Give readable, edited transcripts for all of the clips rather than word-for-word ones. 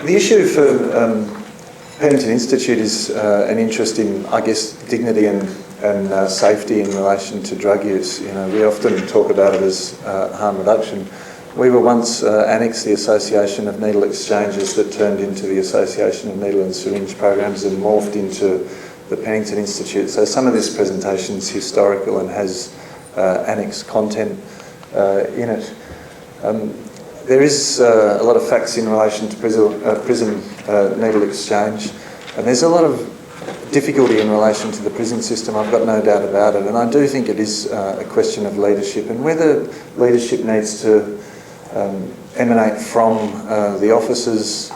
The issue for Penington Institute is an interest in, I guess, dignity and safety in relation to drug use. You know, we often talk about it as harm reduction. We were once annexed the Association of Needle Exchanges that turned into the Association of Needle and Syringe Programs and morphed into the Penington Institute. So some of this presentation is historical and has annexed content in it. There is a lot of facts in relation to prison needle exchange, and there's a lot of difficulty in relation to the prison system, I've got no doubt about it, and I do think it is a question of leadership, and whether leadership needs to emanate from the officers,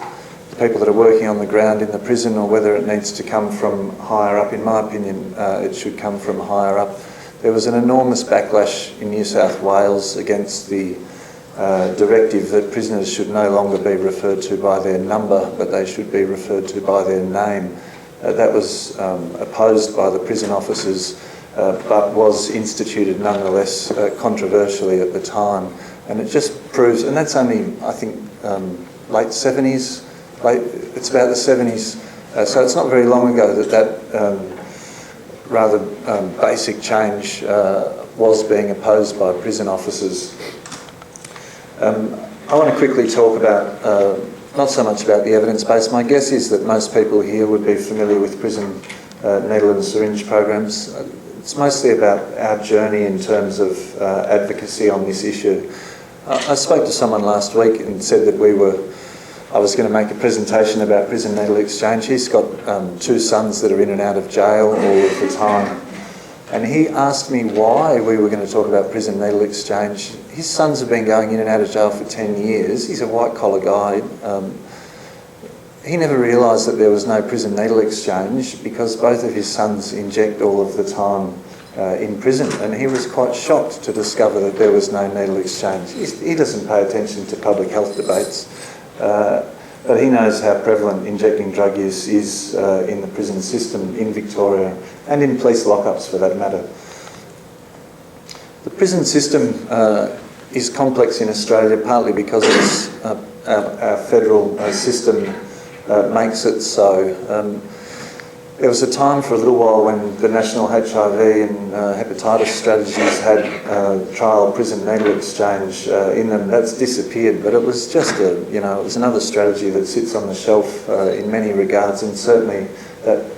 the people that are working on the ground in the prison, or whether it needs to come from higher up. In my opinion, it should come from higher up. There was an enormous backlash in New South Wales against the directive that prisoners should no longer be referred to by their number, but they should be referred to by their name. That was opposed by the prison officers, but was instituted nonetheless controversially at the time. And it just proves, and that's only, I think, late 70s, it's about the 70s, so it's not very long ago that rather basic change was being opposed by prison officers. I want to quickly talk about, not so much about the evidence base. My guess is that most people here would be familiar with prison needle and syringe programs. It's mostly about our journey in terms of advocacy on this issue. I spoke to someone last week and said that I was going to make a presentation about prison needle exchange. He's got 2 sons that are in and out of jail all of the time. And he asked me why we were going to talk about prison needle exchange. His sons have been going in and out of jail for 10 years. He's a white-collar guy. He never realised that there was no prison needle exchange because both of his sons inject all of the time in prison, and he was quite shocked to discover that there was no needle exchange. He doesn't pay attention to public health debates, but he knows how prevalent injecting drug use is in the prison system in Victoria and in police lockups for that matter. The prison system is complex in Australia, partly because it's, our federal system makes it so. There was a time for a little while when the national HIV and hepatitis strategies had trial prison needle exchange in them. That's disappeared, but it was just it was another strategy that sits on the shelf in many regards, and certainly that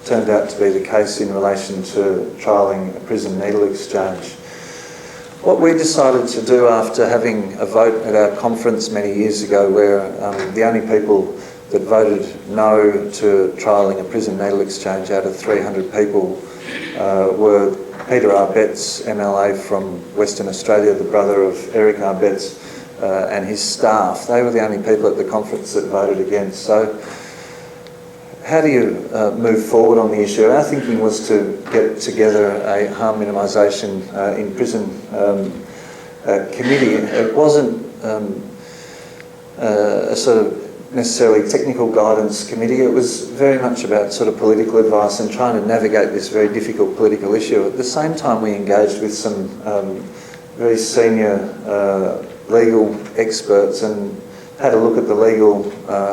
turned out to be the case in relation to trialling a prison needle exchange. What we decided to do after having a vote at our conference many years ago, where the only people that voted no to trialling a prison needle exchange out of 300 people were Peter Arbetz, MLA from Western Australia, the brother of Eric Arbetz, and his staff. They were the only people at the conference that voted against. So how do you move forward on the issue? Our thinking was to get together a harm minimisation in prison committee. It wasn't a sort of necessarily technical guidance committee. It was very much about sort of political advice and trying to navigate this very difficult political issue. At the same time, we engaged with some very senior legal experts and had a look at the legal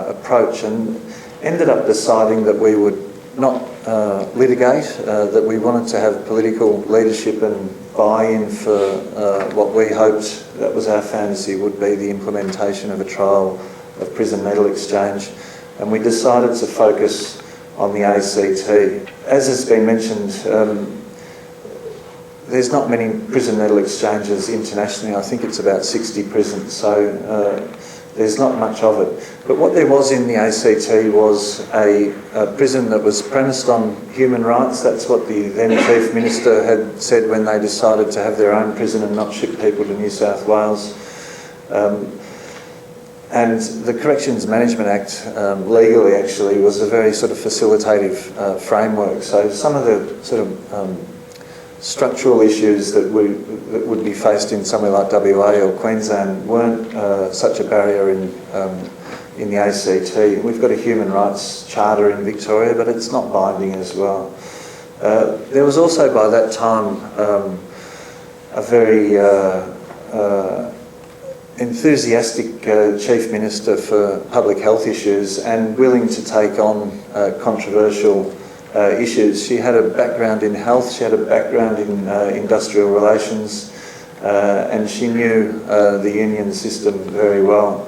approach, and ended up deciding that we would not litigate, that we wanted to have political leadership and buy-in for what we hoped, that was our fantasy, would be the implementation of a trial of prison needle exchange, and we decided to focus on the ACT. As has been mentioned, there's not many prison needle exchanges internationally. I think it's about 60 prisons, so there's not much of it. But what there was in the ACT was a prison that was premised on human rights. That's what the then Chief Minister had said when they decided to have their own prison and not ship people to New South Wales. And the Corrections Management Act, legally actually, was a very sort of facilitative framework. So some of the sort of structural issues that would be faced in somewhere like WA or Queensland weren't such a barrier in the ACT. We've got a human rights charter in Victoria, but it's not binding as well. There was also by that time a very enthusiastic Chief Minister for Public Health issues and willing to take on controversial issues. She had a background in health, she had a background in industrial relations, and she knew the union system very well.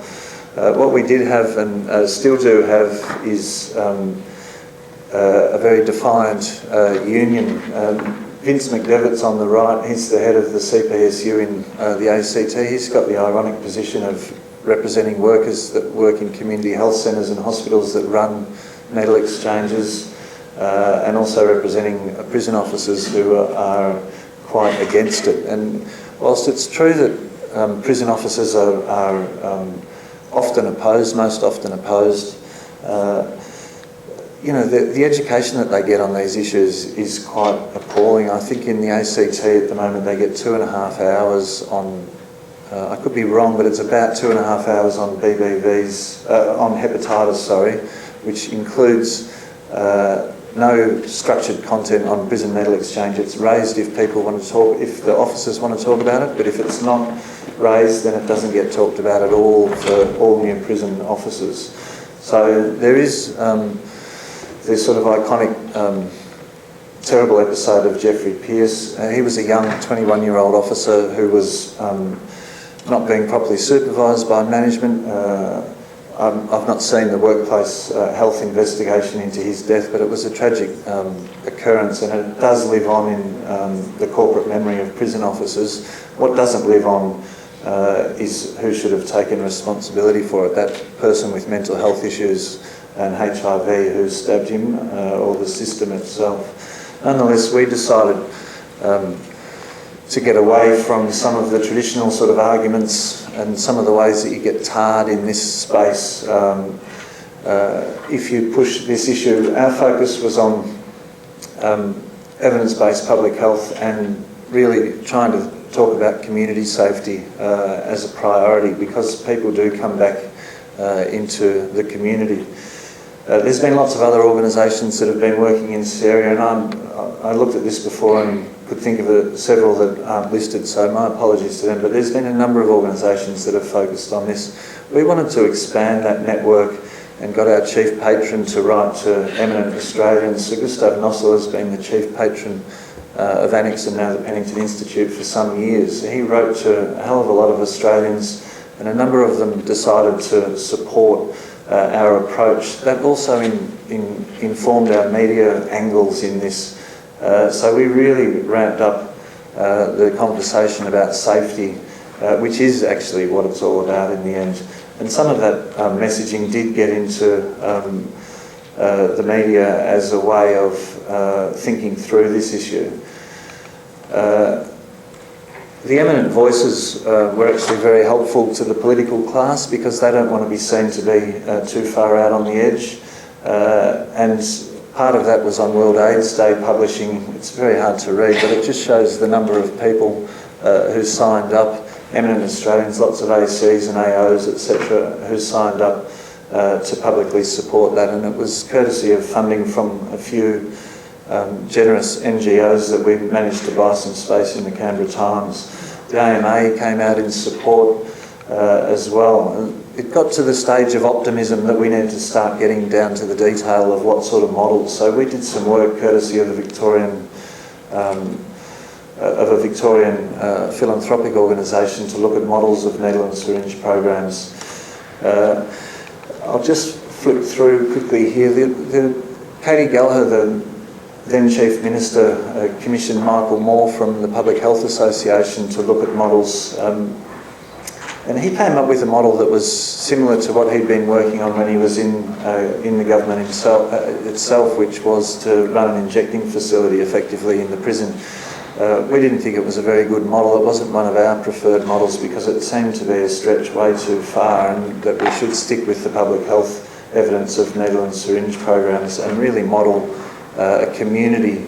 What we did have and still do have is a very defiant union. Vince McDevitt's on the right, he's the head of the CPSU in the ACT. He's got the ironic position of representing workers that work in community health centres and hospitals that run needle exchanges, and also representing prison officers who are quite against it. And whilst it's true that prison officers are often opposed, most often opposed, you know, the education that they get on these issues is quite appalling. I think in the ACT at the moment they get 2.5 hours on, I could be wrong, but it's about 2.5 hours on BBVs, on hepatitis, sorry, which includes no structured content on prison needle exchange. It's raised if people want to talk, if the officers want to talk about it, but if it's not raised, then it doesn't get talked about at all for all new prison officers. So there is this sort of iconic, terrible episode of Geoffrey Pearce. He was a young 21-year-old officer who was not being properly supervised by management. I've not seen the workplace health investigation into his death, but it was a tragic occurrence, and it does live on in the corporate memory of prison officers. What doesn't live on is who should have taken responsibility for it. That person with mental health issues and HIV who stabbed him, or the system itself. Nonetheless, we decided to get away from some of the traditional sort of arguments and some of the ways that you get tarred in this space if you push this issue. Our focus was on evidence-based public health and really trying to talk about community safety as a priority, because people do come back into the community. There's been lots of other organisations that have been working in this area, and I looked at this before and could think of several that aren't listed, so my apologies to them, but there's been a number of organisations that have focused on this. We wanted to expand that network and got our chief patron to write to eminent Australians. Sir Gustav Nossel has been the chief patron of Annex and now the Penington Institute for some years. He wrote to a hell of a lot of Australians, and a number of them decided to support our approach. That also informed our media angles in this. So we really ramped up the conversation about safety, which is actually what it's all about in the end. And some of that messaging did get into the media as a way of thinking through this issue. The eminent voices were actually very helpful to the political class, because they don't want to be seen to be too far out on the edge. And part of that was on World AIDS Day publishing. It's very hard to read, but it just shows the number of people who signed up, eminent Australians, lots of ACs and AOs, etc., who signed up to publicly support that. And it was courtesy of funding from a few generous NGOs that we managed to buy some space in the Canberra Times. The AMA came out in support as well. And it got to the stage of optimism that we needed to start getting down to the detail of what sort of models. So we did some work courtesy of a Victorian philanthropic organisation to look at models of needle and syringe programs. I'll just flip through quickly here. Katie Gallagher, the then Chief Minister, commissioned Michael Moore from the Public Health Association to look at models, and he came up with a model that was similar to what he'd been working on when he was in the government itself, which was to run an injecting facility effectively in the prison. We didn't think it was a very good model. It wasn't one of our preferred models because it seemed to be a stretch way too far, and that we should stick with the public health evidence of needle and syringe programs and really model a community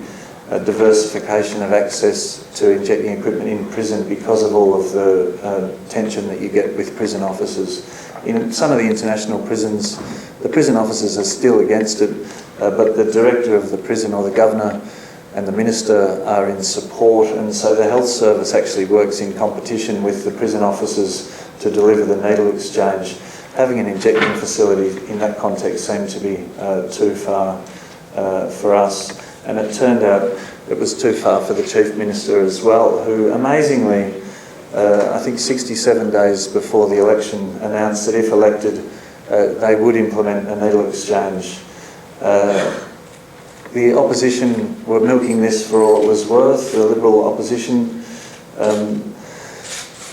diversification of access to injecting equipment in prison because of all of the tension that you get with prison officers. In some of the international prisons, the prison officers are still against it, but the director of the prison or the governor and the minister are in support, and so the health service actually works in competition with the prison officers to deliver the needle exchange. Having an injecting facility in that context seemed to be too far for us, and it turned out it was too far for the Chief Minister as well, who amazingly, I think 67 days before the election, announced that if elected they would implement a needle exchange. The opposition were milking this for all it was worth, the Liberal opposition,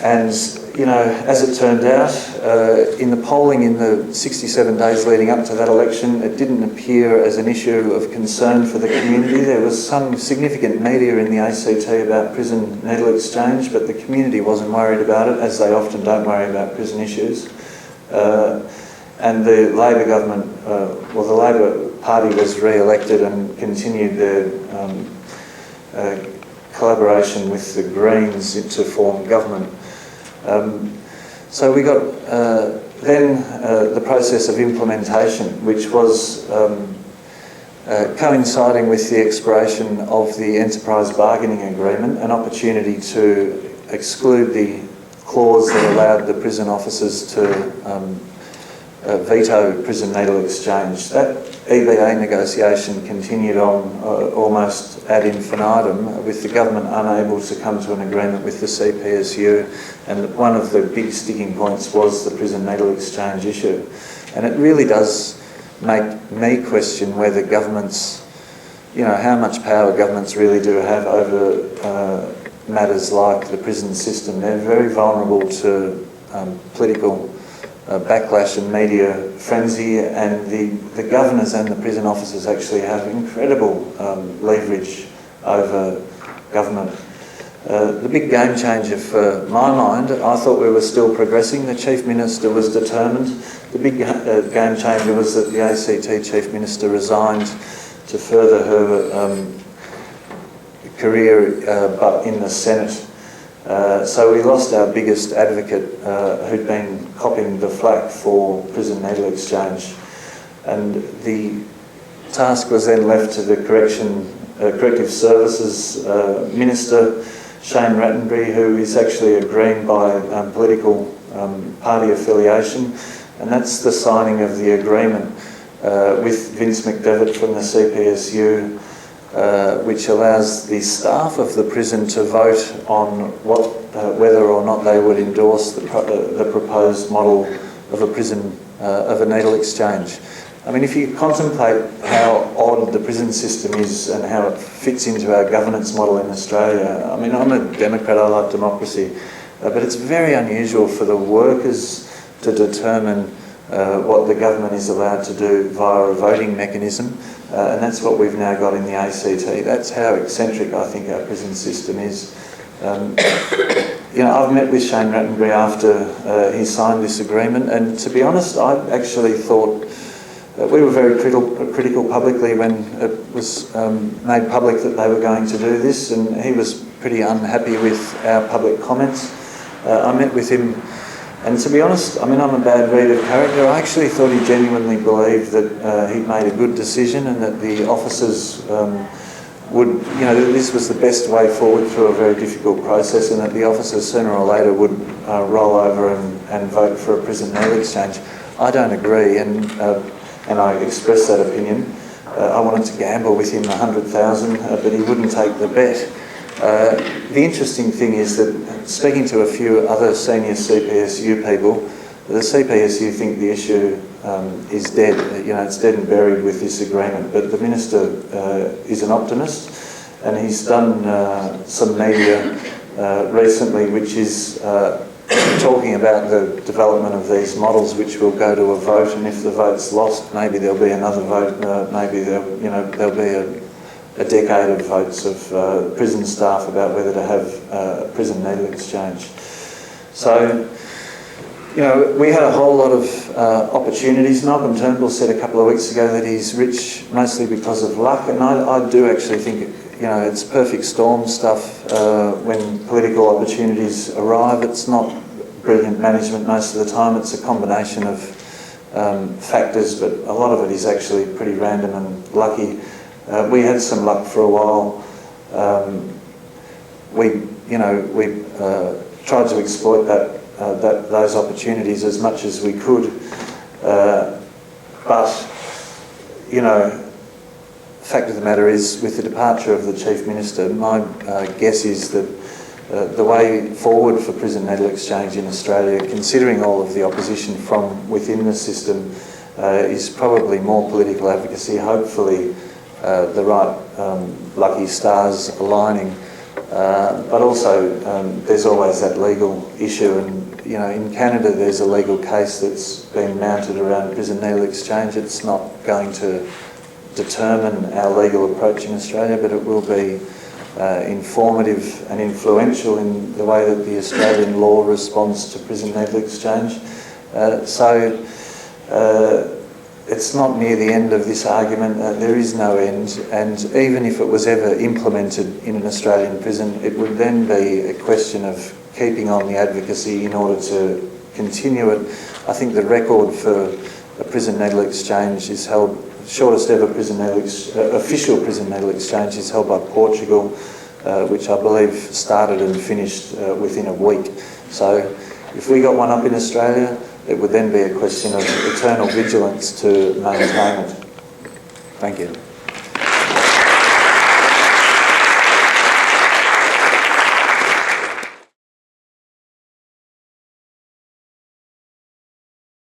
and you know, as it turned out, in the polling in the 67 days leading up to that election, it didn't appear as an issue of concern for the community. There was some significant media in the ACT about prison needle exchange, but the community wasn't worried about it, as they often don't worry about prison issues. And the Labor government, well, the Labor Party was re-elected and continued their collaboration with the Greens to form government. So we got then the process of implementation, which was coinciding with the expiration of the enterprise bargaining agreement, an opportunity to exclude the clause that allowed the prison officers to veto prison needle exchange. That EBA negotiation continued on almost ad infinitum, with the government unable to come to an agreement with the CPSU, and one of the big sticking points was the prison needle exchange issue. And it really does make me question whether governments, you know, how much power governments really do have over matters like the prison system. They're very vulnerable to political backlash and media frenzy, and the governors and the prison officers actually have incredible leverage over government. The big game changer for my mind, I thought we were still progressing. The Chief Minister was determined. The big game changer was that the ACT Chief Minister resigned to further her career but in the Senate. So we lost our biggest advocate who'd been copying the flak for prison needle exchange, and the task was then left to the Corrective Services Minister, Shane Rattenbury, who is actually a Green by political party affiliation, and that's the signing of the agreement with Vince McDevitt from the CPSU, which allows the staff of the prison to vote on whether or not they would endorse the proposed model of a prison of a needle exchange. I mean, if you contemplate how odd the prison system is and how it fits into our governance model in Australia, I mean, I'm a Democrat, I like democracy, but it's very unusual for the workers to determine what the government is allowed to do via a voting mechanism, and that's what we've now got in the ACT. That's how eccentric I think our prison system is. You know, I've met with Shane Rattenbury after he signed this agreement, and to be honest, I actually thought we were very critical publicly when it was made public that they were going to do this, and he was pretty unhappy with our public comments. I met with him, and to be honest, I mean, I'm a bad read of character. I actually thought he genuinely believed that he'd made a good decision and that the officers would, you know, that this was the best way forward through a very difficult process, and that the officers sooner or later would roll over and vote for a prison needle exchange. I don't agree, and I expressed that opinion. I wanted to gamble with him 100,000, but he wouldn't take the bet. The interesting thing is that, speaking to a few other senior CPSU people, the CPSU think the issue is dead. You know, it's dead and buried with this agreement. But the Minister is an optimist, and he's done some media recently which is talking about the development of these models which will go to a vote, and if the vote's lost, maybe there'll be another vote, maybe there'll be a decade of votes of prison staff about whether to have a prison needle exchange. So, you know, we had a whole lot of opportunities. Malcolm Turnbull said a couple of weeks ago that he's rich mostly because of luck, and I do actually think, you know, it's perfect storm stuff when political opportunities arrive. It's not brilliant management most of the time. It's a combination of factors, but a lot of it is actually pretty random and lucky. We had some luck for a while. We tried to exploit that those opportunities as much as we could. But, you know, the fact of the matter is, with the departure of the Chief Minister, my guess is that the way forward for prison needle exchange in Australia, considering all of the opposition from within the system, is probably more political advocacy, hopefully the right lucky stars aligning. But also there's always that legal issue, and you know, in Canada there's a legal case that's been mounted around prison needle exchange. It's not going to determine our legal approach in Australia, but it will be informative and influential in the way that the Australian law responds to prison needle exchange. So it's not near the end of this argument. There is no end, and even if it was ever implemented in an Australian prison, it would then be a question of keeping on the advocacy in order to continue it. I think the record for a prison needle exchange is held, shortest ever official prison needle exchange is held by Portugal, which I believe started and finished within a week. So if we got one up in Australia, it would then be a question of eternal vigilance to maintain it. Thank you.